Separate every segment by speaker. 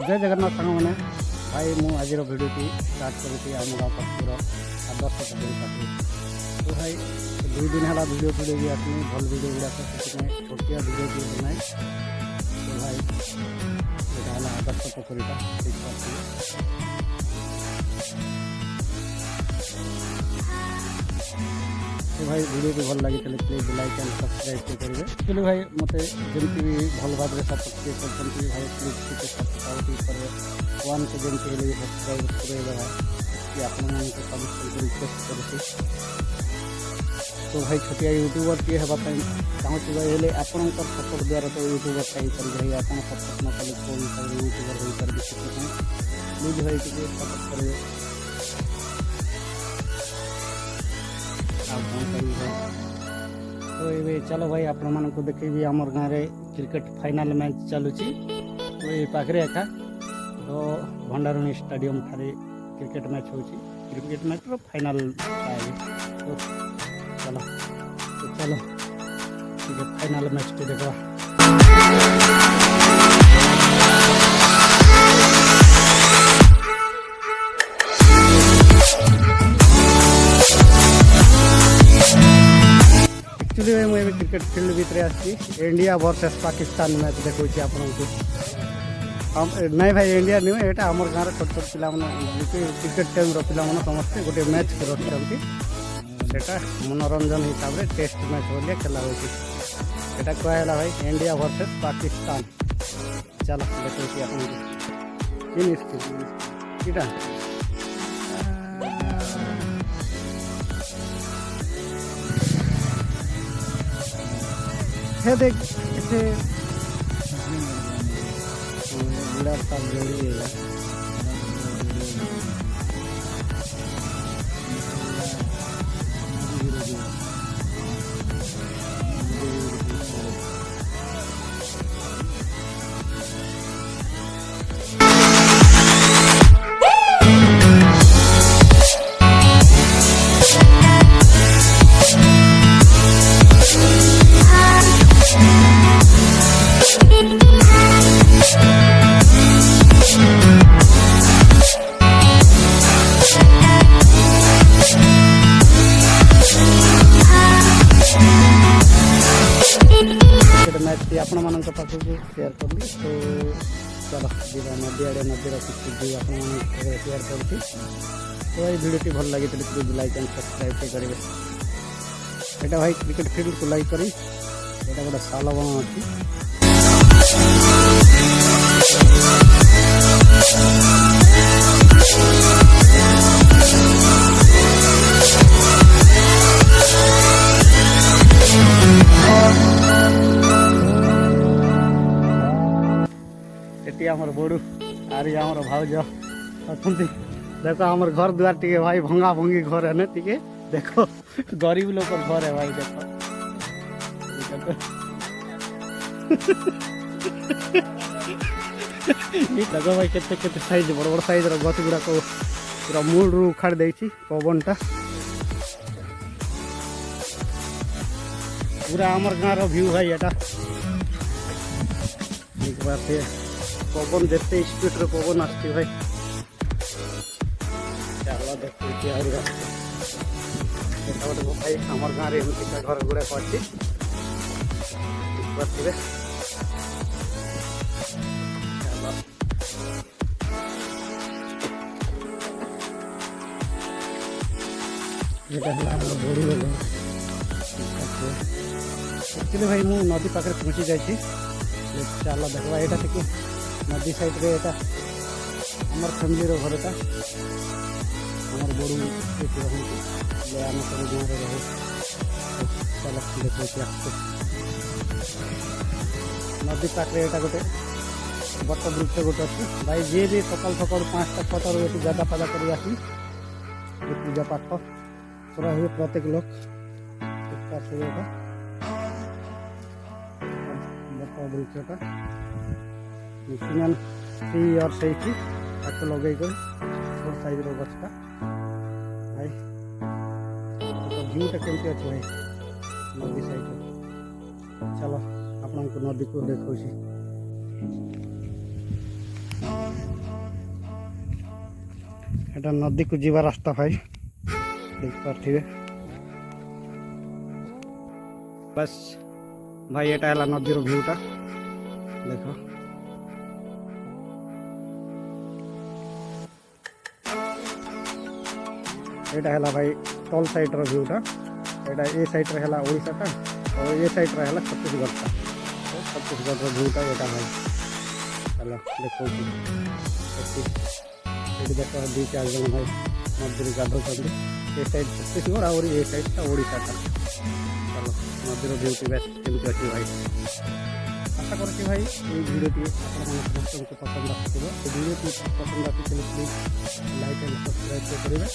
Speaker 1: जय जगन्नाथ सांग मैंने भाई मु आज भिडियो स्टार्ट करी आम गाँव पाखर आदर्श पोखरी पाखे तो भाई 2 दिन है भिडियो भी आसनी भल भिडियो गुड़ाक से छोटिया भिडियो भी बनाए तो भाई यहाँ आदर्श पोखरीटा ठीक तो भाई वीडियो को भल लगी प्लीज लाइक एंड सब्सक्राइब करेंगे एक्चुअली भाई मत जमी भी भल भाव में सपोर्ट कर भाई प्लीज सब्सक्राइब करेंगे वन के जमी सब्सक्राइब करेगा कि आपण रिक्वेस्ट कर तो भाई छोटिया यूट्यूबर किए होगा चाहूँ भाई आपण सपोर्ट द्वारा तो यूट्यूबर पाई भाई आप सपोर्ट न कले कौन यूट्यूबर हो पारे प्लीज भाई टी सपोर्ट करेंगे तो ये चलो भाई आपण मान को देखेबी आमर गाँव में क्रिकेट फाइनल मैच चलुची तो ये पाखे एका तो भंडारुणी स्टेडियम ठारे क्रिकेट मैच हो क्रिकेट मैच रो फाइनल तो चलो क्रिकेट फाइनल मैच टी देखा एक्चुअली मुझे क्रिकेट फील्ड भितर आसी इंडिया वर्सेस पाकिस्तान मैच देखो आपको नहीं भाई इंडिया नुहे यहाँ आम गाँव छोट छोट पिला क्रिकेट टाइम पिला समस्ते गोटे मैच रखी मनोरंजन हिसाब से टेस्ट मैच बोलिए खेला होता कहला भाई इंडिया वर्सेस पाकिस्तान चलो देखो आपटा है देख इसे जोड़ी है मैच टी आपण मान पास शेयर करी तो चलो जीवा नदी आड़े नदी रखी आपण शेयर कर तो ये भिडियो भल लगी प्लीज लाइक एंड सब्सक्राइब करेंगे यहाँ भाई क्रिकेट फील्ड को लाइक करी यहाँ गोटे साल बन अच्छी आमर बड़ू आरी आमर भाउज अच्छा देखो आमर घर द्वार टी भाई भंगा भंगी घर है टी देखो गरीब लोग घर है भाई देखो देखो भाई केते साइज बड़ बड़ साइज गछ गुड़ा पूरा मूल रू उखाड़ दे पवनटा पूरा आमर गाँव व्यू भाई यहाँ एक बार से पवन जिते स्पीड रे पवन आसती भाई चलो देखो गोटे भाई आम गाँव में एमती घर गुड़ाक अच्छी एक्चुअली भाई मु नदी पाखे पहुँची जाइए चलो देखा यहाँ टी नदी साइड रे एटा हमर फैमिली रो घर था हमर बड़ू ले आम सब गाँव में रहो चलो देखो नदी पाखे यहाँ गोटे बट वृक्ष गोटे अच्छी भाई जी भी सकाल सकाल 5टा 6टा ये गादा पादा कर आसी पूजा पाठ पूरा हुए प्रत्येक लोग बट वृक्षटा मैक्सिमम 3 इयर्स होती लगे छोट साइज गछटा भाई व्यूटा केमती अच्छे भाई नदी साइड चलो आपको नदी को देखो। এটা নদীକୁ ଯିବା ରାସ୍ତା ଭାଇ ଦେଖିପାରୁଥିବେ। ବାସ୍ ଭାଇ ଏଟା ହେଲା ନଦୀର ଭିୟୁଟା ଦେଖ। ଏଇଟା ହେଲା ଭାଇ ତଲ ସାଇଡ୍ର ଭିୟୁଟା। ଏଇଟା ଏ ସାଇଡ୍ରେ ହେଲା ଓଡ଼ିଶାଟା ଆଉ ଏ ସାଇଡ୍ରେ ହେଲା ଛତିଶଗଡ଼ଟା। ଛତିଶଗଡ଼ର ଭିୟୁଟା ଏଇଟା ଭାଇ ହେଲା ଦେଖାଉଛି। ଏଠି ଦେଖ 2-4 ଜଣ ଭାଇ ନଦୀରେ ଗାଧଉଛନ୍ତି। ଏ ସାଇଡ୍ ଛତିଶଗଡ଼ ଆହୁରି ଏ ସାଇଡ୍ଟା ଓଡ଼ିଶାଟା। ଚାଲ ନଦୀର ଭିୟୁଟି ବେଶ କେମିତି ଅଛି ଭାଇ। ଆଶା କରୁଛି ଭାଇ এই ভিডিওটি ଆପଣମାନେ ସମସ୍ତଙ୍କୁ ପସନ୍ଦ ଆସିଥିବ। এই ଭିଡ଼ିଓଟି ପସନ୍ଦ ଆସିଥିଲେ ପ୍ଲିଜ୍ ଲାଇକ୍ ଆଣ୍ଡ ସବସ୍କ୍ରାଇବ୍ କରିବେ।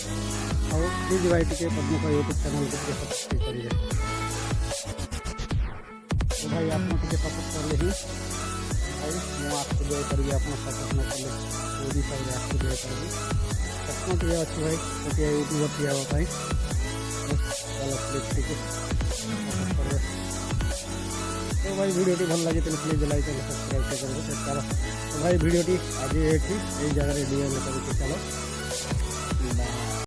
Speaker 1: ଆଉ ପ୍ଲିଜ୍ ଭାଇ ଟିକେ ପଦ୍ମକ ୟୁଟ୍ୟୁବ୍ ଚ୍ୟାନେଲକୁ ଟିକେ ସବସ୍କ୍ରାଇବ୍ କରିବେ। ତ ଭାଇ ଆପଣ ଟିକେ ସପୋର୍ଟ କଲେ ହିଁ ଭାଇ ମୁଁ ଆଗକୁ ଯାଇପାରିବି। ଆପଣ ସପୋର୍ଟ ନ କଲେ କେଉଁ ହିସାବରେ ଆଗକୁ ଯାଇପାରିବି। ସ୍ୱପ୍ନ ଟିକେ ଅଛି ଭାଇ ଗୋଟିଏ ୟୁଟ୍ୟୁବର୍ ଟିଏ ହେବା ପାଇଁ। ଚାଲ ପ୍ଲିଜ୍ ଟିକେ ସପୋର୍ଟ କରିବେ। तो भाई वीडियोटी भल लगे प्लीज लाइक एंड सब्सक्राइब करेंगे। चलो तो भाई वीडियोटी आज ये जगह चलो बाय।